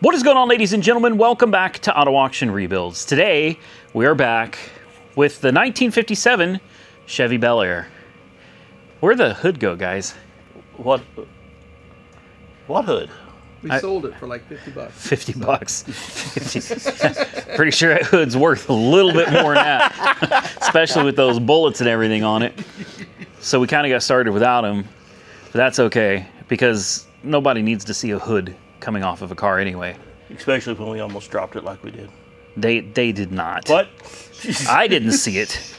What is going on, ladies and gentlemen? Welcome back to Auto Auction Rebuilds. Today, we are back with the 1957 Chevy Belair. Where'd the hood go, guys? What hood? We sold it for like 50 bucks. 50 bucks. 50. Pretty sure that hood's worth a little bit more than that, especially with those bullets and everything on it. So we kind of got started without them, but that's okay because nobody needs to see a hood coming off of a car anyway. Especially when we almost dropped it like we did. They did not. What? I didn't see it.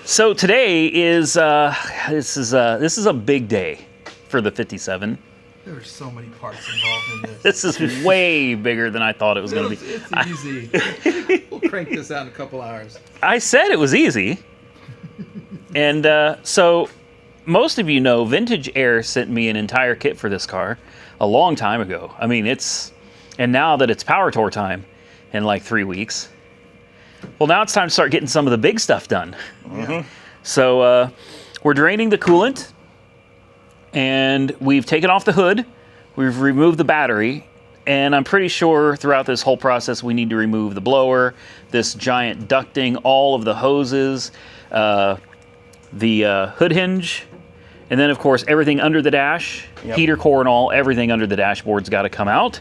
So today is this is a big day for the 57. There are so many parts involved in this. This is way bigger than I thought it was going to be. It's easy. We'll crank this out in a couple hours. I said it was easy. And so most of you know Vintage Air sent me an entire kit for this car a long time ago. I mean, and now that it's Power Tour time in like 3 weeks, well, now it's time to start getting some of the big stuff done. Mm-hmm. So we're draining the coolant, and we've taken off the hood, we've removed the battery, and I'm pretty sure throughout this whole process we need to remove the blower, this giant ducting, all of the hoses, the hood hinge, and then of course everything under the dash, heater core and all, everything under the dashboard's got to come out.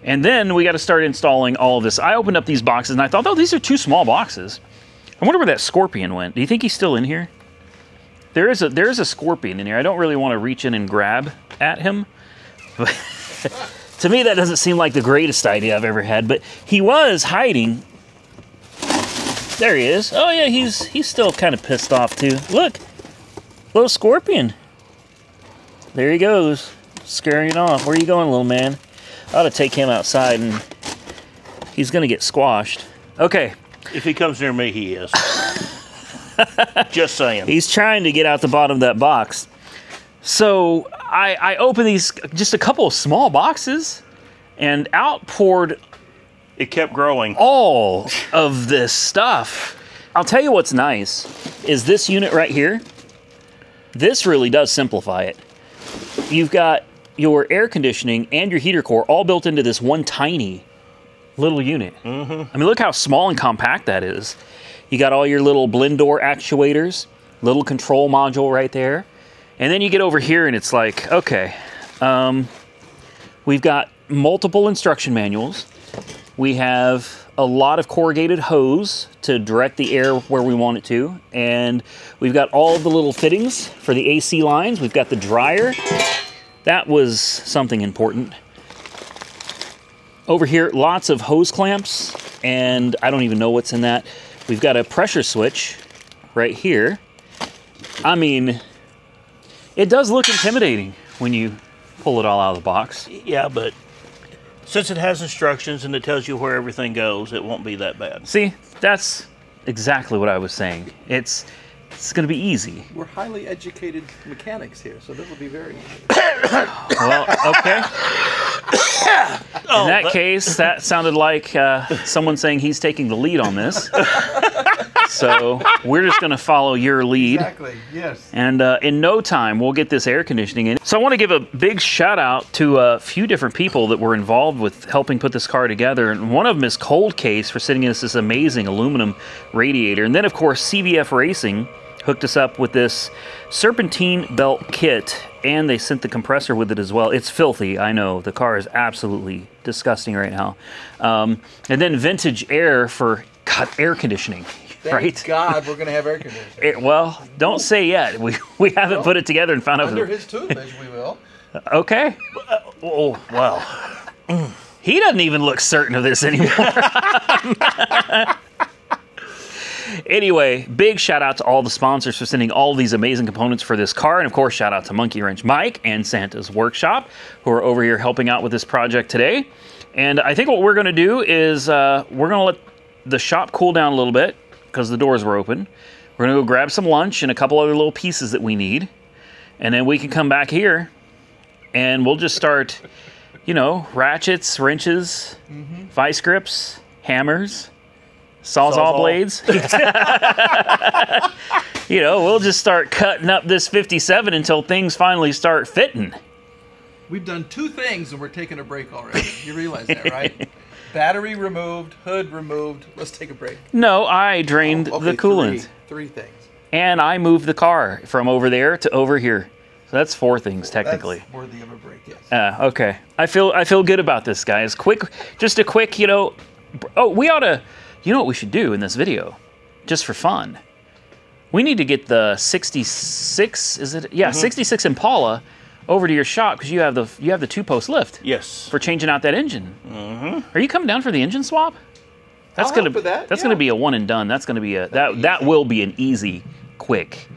And then we got to start installing all of this. I opened up these boxes and I thought, oh, these are 2 small boxes. I wonder where that Scorpion went. Do you think he's still in here? There is a Scorpion in here. I don't really want to reach in and grab at him. But to me, that doesn't seem like the greatest idea I've ever had. But he was hiding. There he is. Oh yeah, he's still kind of pissed off too. Look, little Scorpion. There he goes, scaring it off. Where are you going, little man? I ought to take him outside, and he's gonna get squashed. Okay. If he comes near me, he is. Just saying. He's trying to get out the bottom of that box. So I opened these, just a couple of small boxes, and out poured... It kept growing. All of this stuff. I'll tell you what's nice, is this unit right here. This really does simplify it. You've got your air conditioning and your heater core all built into this one tiny little unit. Mm-hmm. I mean, look how small and compact that is. You got all your little blend door actuators, little control module right there. And then you get over here and it's like, okay, we've got multiple instruction manuals. We have a lot of corrugated hose to direct the air where we want it to. And we've got all of the little fittings for the AC lines. We've got the dryer. That was something important. Over here, lots of hose clamps, and I don't even know what's in that. We've got a pressure switch right here. I mean, it does look intimidating when you pull it all out of the box. Yeah, but since it has instructions and it tells you where everything goes, it won't be that bad. See, that's exactly what I was saying. It's going to be easy. We're highly educated mechanics here, so this will be very easy. Well, okay. In that case, that sounded like someone saying he's taking the lead on this. So we're just going to follow your lead. Exactly, yes. And in no time, we'll get this air conditioning in. So I want to give a big shout out to a few different people that were involved with helping put this car together. And one of them is Cold Case for sending us this amazing aluminum radiator. And then, of course, CVF Racing hooked us up with this serpentine belt kit, and they sent the compressor with it as well. It's filthy, I know. The car is absolutely disgusting right now. And then Vintage Air for air conditioning. Thank God we're going to have air conditioning. Well, don't say yet. We haven't put it together and found out. Under his tutelage, we will. Okay. Oh, wow. He doesn't even look certain of this anymore. Anyway, big shout out to all the sponsors for sending all these amazing components for this car. And of course, shout out to Monkey Wrench Mike and Santa's Workshop, who are over here helping out with this project today. And I think what we're going to do is we're going to let the shop cool down a little bit because the doors were open. We're going to go grab some lunch and a couple other little pieces that we need. And then we can come back here and we'll just start, you know, ratchets, wrenches, vice grips, hammers, Sawzall blades. You know, we'll just start cutting up this 57 until things finally start fitting. We've done 2 things and we're taking a break already. You realize that, right? Battery removed, hood removed. Let's take a break. No, I drained the coolant. 3 things. And I moved the car from over there to over here. So that's 4 things technically. That's worthy of a break, yes. Okay. I feel good about this, guys. Just a quick, oh, we ought to, you know what we should do in this video? Just for fun. We need to get the 66, is it? Yeah, 66 Impala over to your shop because you have the 2-post lift. Yes. For changing out that engine. Are you coming down for the engine swap? That's I'll help with that, That's gonna be a one and done. That's gonna be that will be an easy, quick.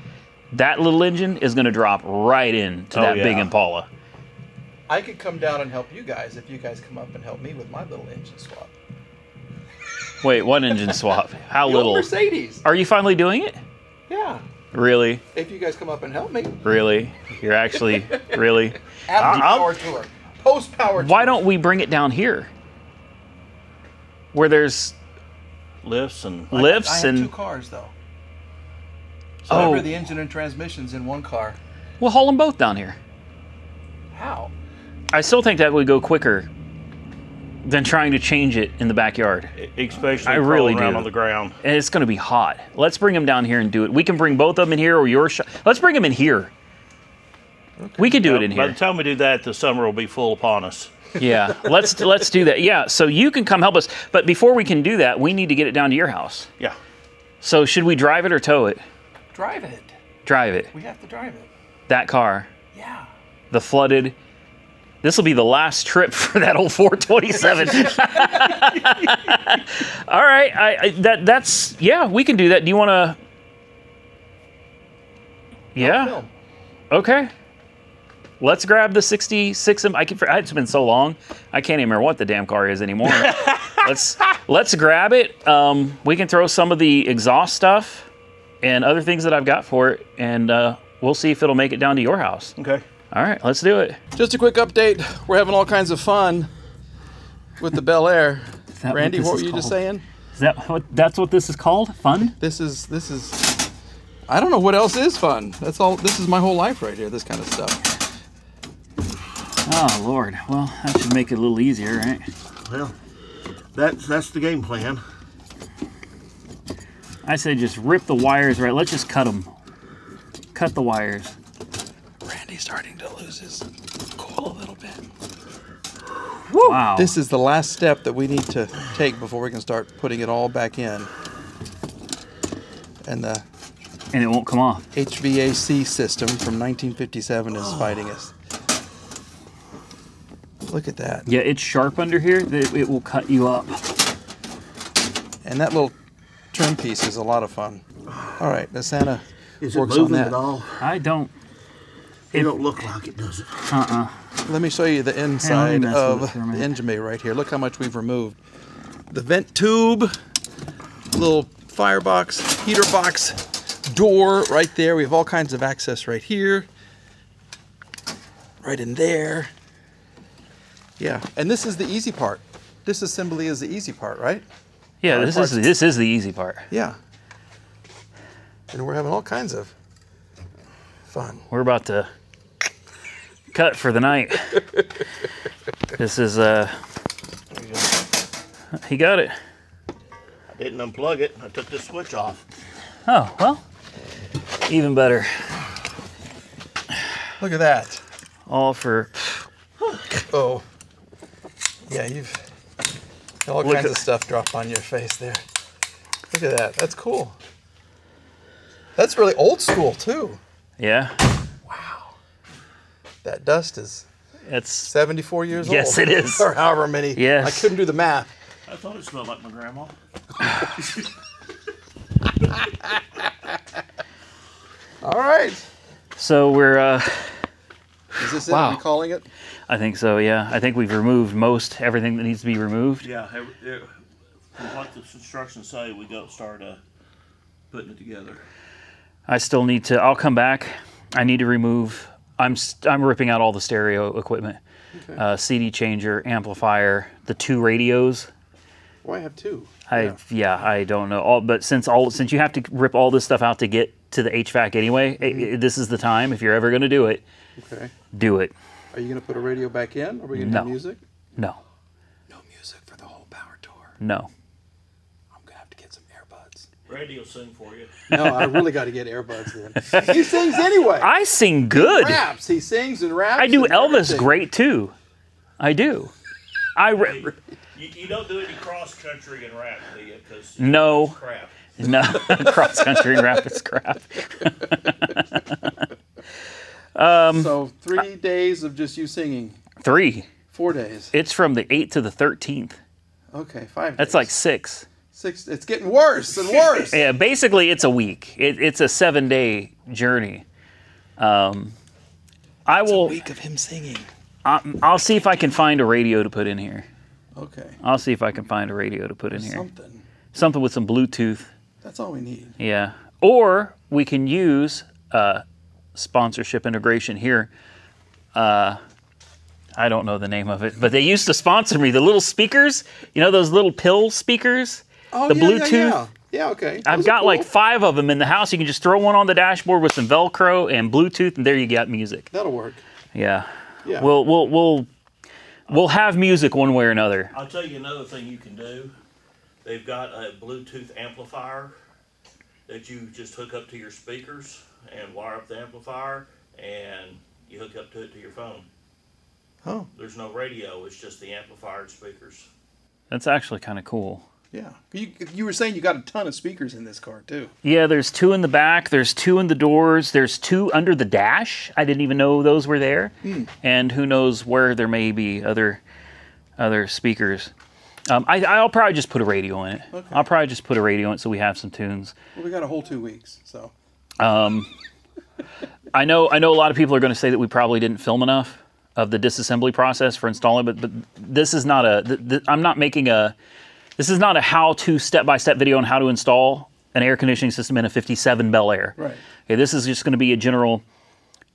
That little engine is gonna drop right into that big Impala. I could come down and help you guys if you guys come up and help me with my little engine swap. Wait, what engine swap? How The old little? Mercedes. Are you finally doing it? Yeah. Really? If you guys come up and help me. Really? You're actually really? After power tour. Post power tour. Why don't we bring it down here? Where there's Lifts and... I have 2 cars though. So remember the engine and transmission's in 1 car. We'll haul them both down here. How? I still think that would go quicker than trying to change it in the backyard. Especially I really around do. on the ground. And it's going to be hot. Let's bring them down here and do it. We can bring both of them in here or your shop. Let's bring them in here. Okay. We can do it in By here. the time we do that, the summer will be full upon us. Yeah, let's do that. Yeah, so you can come help us. But before we can do that, we need to get it down to your house. Yeah. So should we drive it or tow it? Drive it. Drive it. We have to drive it. That car. Yeah. The flooded. This will be the last trip for that old 427. All right, that's we can do that. Do you want to? Yeah. Okay. Let's grab the 66. It's been so long, I can't even remember what the damn car is anymore. let's grab it. We can throw some of the exhaust stuff and other things that I've got for it, and we'll see if it'll make it down to your house. Okay. All right, let's do it. Just a quick update. We're having all kinds of fun with the Belair. Randy, what were you just saying? That's what this is called? Fun? This is I don't know what else is fun. That's all. This is my whole life right here, this kind of stuff. Oh, Lord. Well, that should make it a little easier, right? Well, that's the game plan. I say just rip the wires right. Let's just cut them. Cut the wires. Randy's starting to lose his cool a little bit. Woo! Wow. This is the last step that we need to take before we can start putting it all back in. And the it won't come off. HVAC system from 1957 is fighting us. Look at that. Yeah, it's sharp under here. It will cut you up. And that little trim piece is a lot of fun. All right, the Santa Is it works on moving that. at all? I don't. It don't look like it, does it? Let me show you the inside of the engine bay right here. Look how much we've removed. The vent tube, little firebox, heater box, door right there. We have all kinds of access right here, right in there. Yeah, and this is the easy part. This assembly is the easy part, right? Yeah, this is the easy part. Yeah. And we're having all kinds of fun. We're about to cut for the night. This is he got it. I didn't unplug it. I took the switch off. Oh, well, even better. Look at that. All for Oh. Yeah, you've all kinds of stuff drop on your face there. Look at that. That's cool. That's really old school, too. yeah. Wow. That dust is It's 74 years old. Yes, it is. Or however many. Yes. I couldn't do the math. I thought it smelled like my grandma. All right. so we're Is this it? Wow. Are we calling it? I think so, yeah. I think we've removed everything that needs to be removed. Yeah, from what the instructions say, we start putting it together. I still need to, I'll come back. I need to remove, I'm ripping out all the stereo equipment. Okay. CD changer, amplifier, the 2 radios. Why have 2? I don't know. But since you have to rip all this stuff out to get to the HVAC anyway, this is the time. If you're ever going to do it, Okay. do it. Are you going to put a radio back in? Are we going to do music? No. No music for the whole power tour. No. I'm going to have to get some earbuds. Radio sing for you. No, I really got to get earbuds then. He sings anyway. I sing good. He raps. He sings and raps. I do and Elvis everything. great too. I do. You don't do any cross country and rap, do you? Because No. it's crap. No, cross country and rap is crap. So 3 days of just you singing. 3. 4 days. It's from the 8th to the 13th. Okay, 5 days. That's like 6. 6. It's getting worse and worse. Yeah, basically it's a week. It's a 7-day journey. I will. A week of him singing. I'll see if I can find a radio to put in here. Okay. I'll see if I can find a radio to put in here. Something. Something with some Bluetooth. That's all we need. Yeah. Or we can use sponsorship integration here. I don't know the name of it, but they used to sponsor me. The little speakers, you know, those little pill speakers? Oh, the yeah, Bluetooth. Yeah, yeah, okay. I've got like 5 of them in the house. You can just throw one on the dashboard with some Velcro and Bluetooth, and there you got music. That'll work. Yeah. Yeah. We'll have music one way or another. I'll tell you another thing you can do. They've got a Bluetooth amplifier that you just hook up to your speakers and wire up the amplifier, and you hook up to your phone. Oh. There's no radio, it's just the amplifier and speakers. That's actually kind of cool. Yeah. You were saying you got a ton of speakers in this car, too. Yeah, there's 2 in the back, there's 2 in the doors, there's 2 under the dash. I didn't even know those were there. And who knows where there may be other speakers. I'll probably just put a radio in it. Okay. I'll probably just put a radio in it so we have some tunes. Well, we got a whole 2 weeks, so. I know a lot of people are going to say that we probably didn't film enough of the disassembly process for installing, but this is not this is not a how-to step-by-step video on how to install an air conditioning system in a 57 Belair. Right. Okay, this is just going to be a general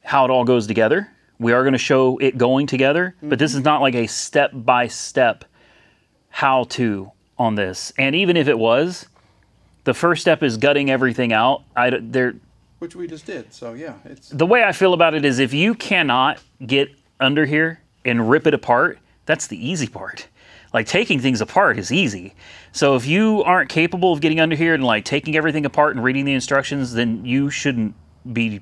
how it all goes together. We are going to show it going together, but this is not like a step-by-step how-to on this. And even if it was, the first step is gutting everything out. Which we just did, so yeah. The way I feel about it is if you cannot get under here and rip it apart, that's the easy part. Like, taking things apart is easy. So if you aren't capable of getting under here and like taking everything apart and reading the instructions, then you shouldn't be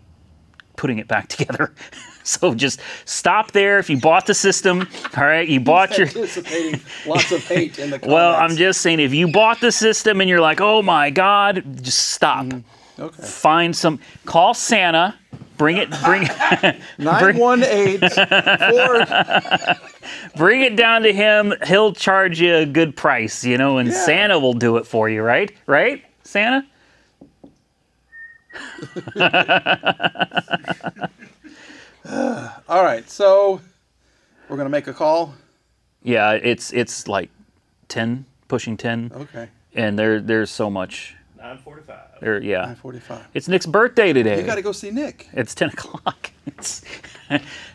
putting it back together. So just stop there. If you bought the system, all right, you bought your... anticipating lots of hate in the comments. Well, I'm just saying, if you bought the system and you're like, oh my God, just stop. Okay. Find some... Call Santa. Bring it... 918 Bring it down to him. He'll charge you a good price, you know, and Yeah. Santa will do it for you, right? Right, Santa? All right, so we're going to make a call. Yeah, it's like 10, pushing 10. Okay. And there's so much. 9:45. Yeah. 9:45. It's Nick's birthday today. You got to go see Nick. It's 10 o'clock. It's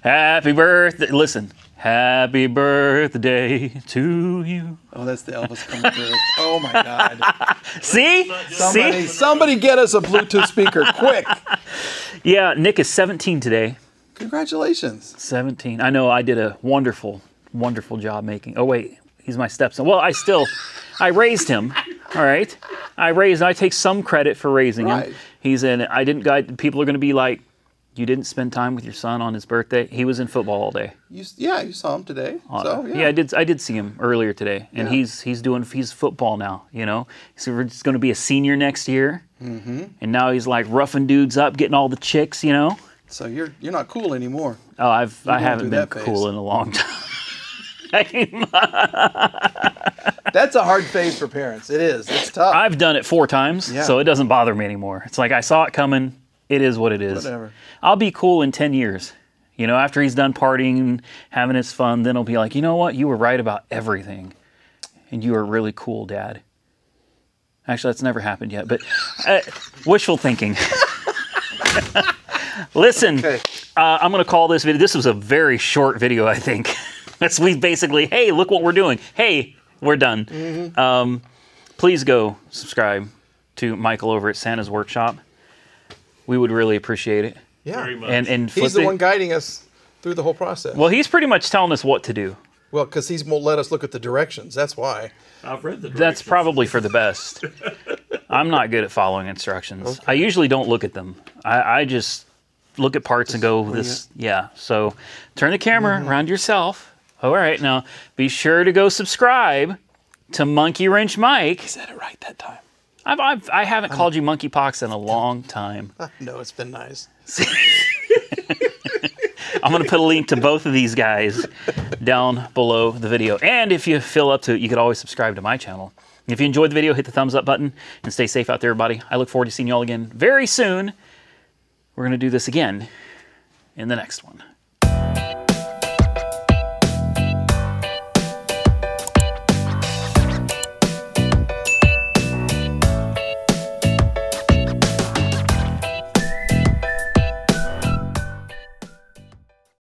happy birthday. Listen. Happy birthday to you. Oh, that's the Elvis coming through. Oh my God. See? Somebody get us a Bluetooth speaker, quick. Yeah, Nick is 17 today. Congratulations. 17. I know I did a wonderful, wonderful job making. Oh, wait. He's my stepson. Well, I raised him. All right. I take some credit for raising him. I didn't guide. People are going to be like, you didn't spend time with your son on his birthday. He was in football all day. You saw him today. So, yeah. Yeah, I did see him earlier today, and he's football now. You know, so we're just going to be a senior next year, and now he's like roughing dudes up, getting all the chicks. You know. So you're not cool anymore. Oh, I haven't been cool in a long time. That's a hard phase for parents. It is. It's tough. I've done it 4 times, so it doesn't bother me anymore. It's like I saw it coming. It is what it is. Whatever. I'll be cool in 10 years. You know, after he's done partying and having his fun, then he'll be like, you know what? You were right about everything. And you were really cool, Dad. Actually, that's never happened yet, but wishful thinking. Listen, Okay. I'm going to call this video. This was a very short video, I think. We basically, hey, look what we're doing. Hey, we're done. Please go subscribe to Michael over at Santa's Workshop. We would really appreciate it. Yeah. Very much. And He's the one guiding us. through the whole process. Well, he's pretty much telling us what to do. Well, because he won't let us look at the directions. That's why. I've read the directions. That's probably for the best. I'm not good at following instructions. I usually don't look at them. I just look at parts and go, yeah. So turn the camera around yourself. All right, now be sure to go subscribe to Monkey Wrench Mike. I said it right that time. I haven't called you monkeypox in a long time. No, it's been nice. I'm going to put a link to both of these guys down below the video. And if you feel up to it, you could always subscribe to my channel. If you enjoyed the video, hit the thumbs up button and stay safe out there, everybody. I look forward to seeing you all again very soon. We're going to do this again in the next one.